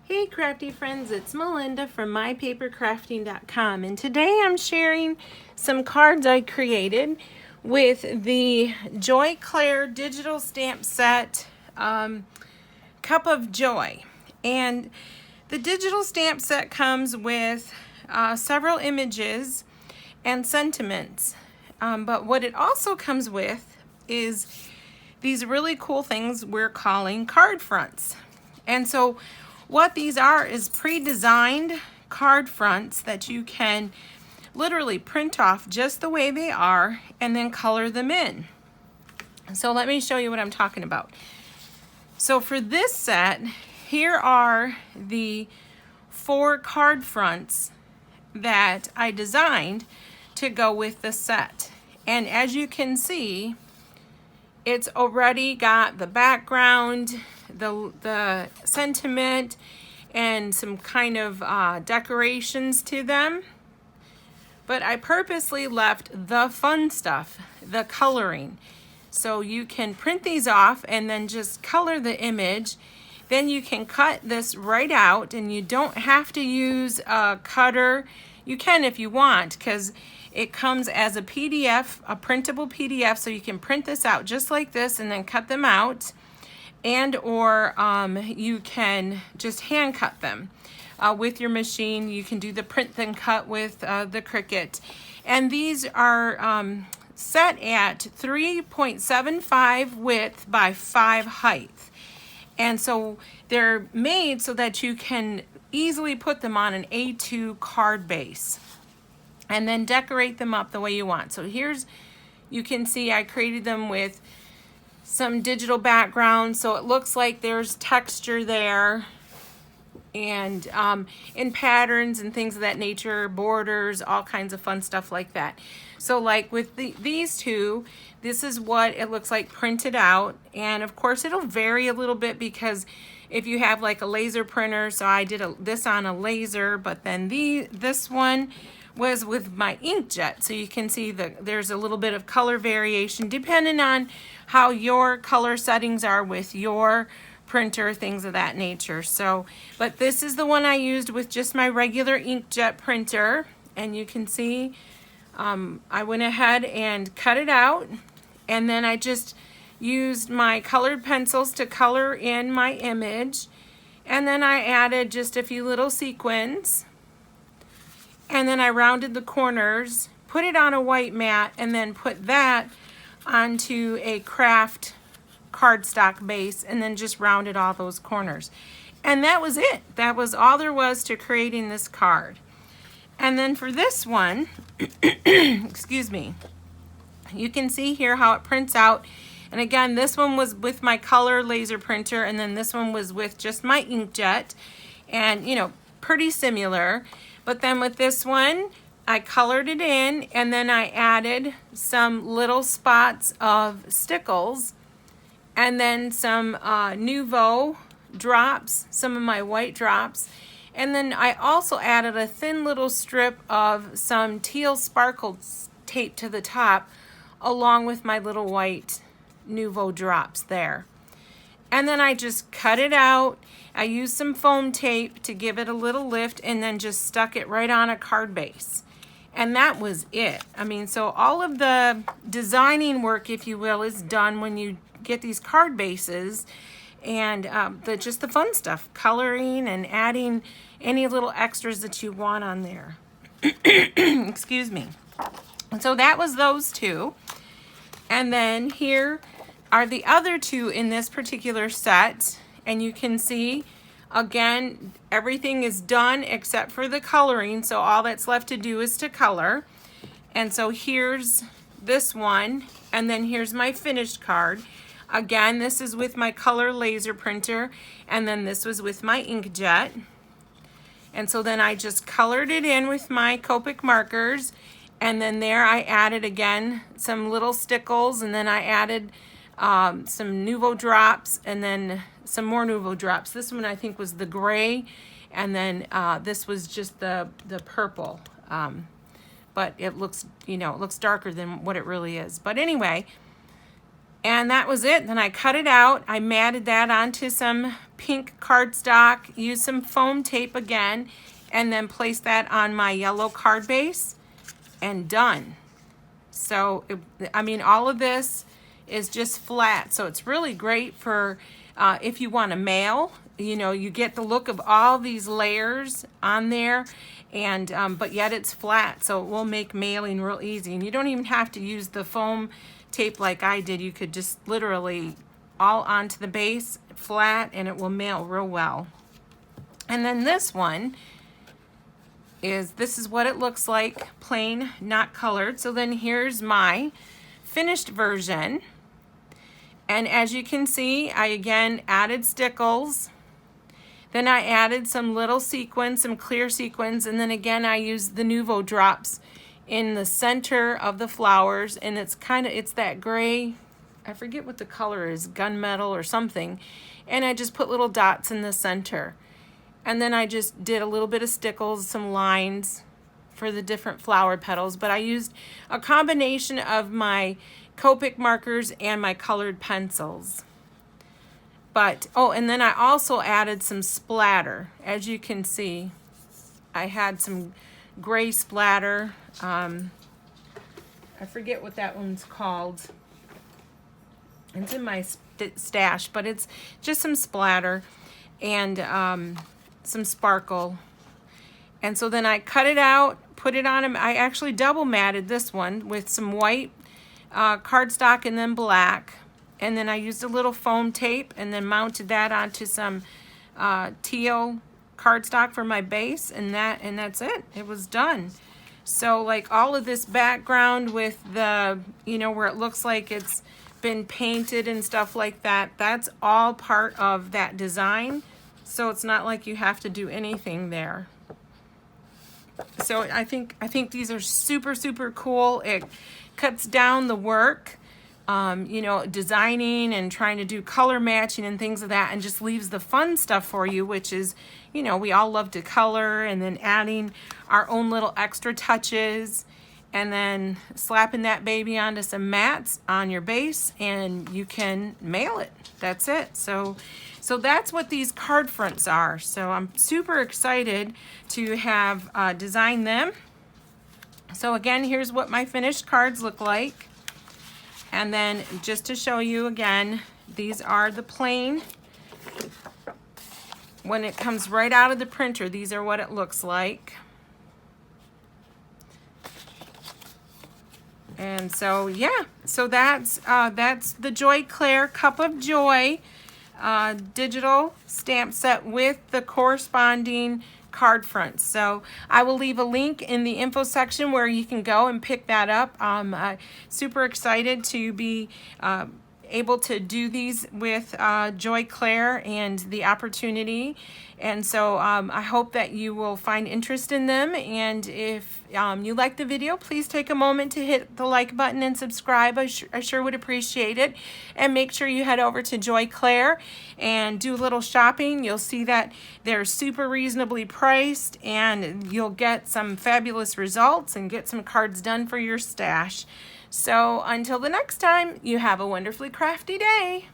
Hey crafty friends, it's Melinda from mypapercrafting.com, and today I'm sharing some cards I created with the Joy Clair digital stamp set Cup of Joy. And the digital stamp set comes with several images and sentiments, but what it also comes with is these really cool things we're calling card fronts. And so what these are is pre-designed card fronts that you can literally print off just the way they are and then color them in. So let me show you what I'm talking about. So for this set, here are the 4 card fronts that I designed to go with the set. And as you can see, it's already got the background, the sentiment, and some kind of decorations to them. But I purposely left the fun stuff, the coloring. So you can print these off and then just color the image. Then you can cut this right out, and you don't have to use a cutter. You can if you want, because it comes as a PDF, a printable PDF, so you can print this out just like this and then cut them out, and or you can just hand cut them with your machine. You can do the print then cut with the Cricut. And these are set at 3.75 width by 5 height. And so they're made so that you can easily put them on an A2 card base and then decorate them up the way you want. So here's, you can see I created them with some digital background, so it looks like there's texture there, and in patterns and things of that nature, borders, all kinds of fun stuff like that. So like with these two, this is what it looks like printed out, and of course it'll vary a little bit because if you have like a laser printer, so I did this on a laser, but then this one was with my inkjet, so you can see there's a little bit of color variation depending on how your color settings are with your printer, things of that nature. So, but this is the one I used with just my regular inkjet printer, and you can see I went ahead and cut it out, and then I just used my colored pencils to color in my image, and then I added just a few little sequins, and then I rounded the corners, put it on a white mat, and then put that onto a craft cardstock base, and then just rounded all those corners. And that was it. That was all there was to creating this card. And then for this one, excuse me, you can see here how it prints out. And again, this one was with my color laser printer, and then this one was with just my inkjet, and you know, pretty similar. But then with this one, I colored it in, and then I added some little spots of stickles, and then some Nouveau drops, some of my white drops. And then I also added a thin little strip of some teal sparkle tape to the top, along with my little white Nouveau drops there. And then I just cut it out. I used some foam tape to give it a little lift, and then just stuck it right on a card base. And that was it. I mean, so all of the designing work, if you will, is done when you get these card bases, and just the fun stuff, coloring and adding any little extras that you want on there. Excuse me. And so that was those two. And then here are the other two in this particular set, and you can see again everything is done except for the coloring, so all that's left to do is to color. And so here's this one, and then here's my finished card. Again, this is with my color laser printer, and then this was with my inkjet. And so then I just colored it in with my Copic markers, and then there I added again some little stickles, and then I added some Nouveau drops, and then some more Nouveau drops. This one I think was the gray, and then this was just the purple. But it looks, you know, it looks darker than what it really is. But anyway, And that was it. Then I cut it out. I matted that onto some pink cardstock, used some foam tape again, and then placed that on my yellow card base, and done. So, I mean, all of this is just flat. So it's really great for if you want to mail. You know, you get the look of all these layers on there, and but yet it's flat. So it will make mailing real easy. And you don't even have to use the foam tape like I did. You could just literally all onto the base, flat, and it will mail real well. And then this one this is what it looks like, plain, not colored. So then here's my finished version. And as you can see, I again added stickles. Then I added some little sequins, some clear sequins, and then again I used the Nuvo drops in the center of the flowers, and it's that gray, I forget what the color is, gunmetal or something, and I just put little dots in the center. And then I just did a little bit of stickles, some lines for the different flower petals, but I used a combination of my Copic markers and my colored pencils. But, oh, and then I also added some splatter. As you can see, I had some gray splatter. I forget what that one's called. It's in my stash, but it's just some splatter and some sparkle. And so then I cut it out, put it on. I actually double matted this one with some white cardstock and then black. And then I used a little foam tape and then mounted that onto some teal cardstock for my base, and that's it. It was done. So like all of this background with the, you know, where it looks like it's been painted and stuff like that, that's all part of that design. So it's not like you have to do anything there. So I think these are super, super cool. It cuts down the work. You know, designing and trying to do color matching and things of that, and just leaves the fun stuff for you, which is, you know, we all love to color, and then adding our own little extra touches, and then slapping that baby onto some mats on your base, and you can mail it. That's it. So that's what these card fronts are. So I'm super excited to have designed them. So again, here's what my finished cards look like. And then just to show you again, these are the plain. When it comes right out of the printer, these are what it looks like. And so yeah, so that's the Joy Clair Cup of Joy digital stamp set with the corresponding card fronts. So I will leave a link in the info section where you can go and pick that up. I'm super excited to be able to do these with Joy Clair and the opportunity. And so I hope that you will find interest in them. And if you like the video, please take a moment to hit the like button and subscribe. I sure would appreciate it. And make sure you head over to Joy Clair and do a little shopping. You'll see that they're super reasonably priced, and you'll get some fabulous results and get some cards done for your stash. So until the next time, you have a wonderfully crafty day.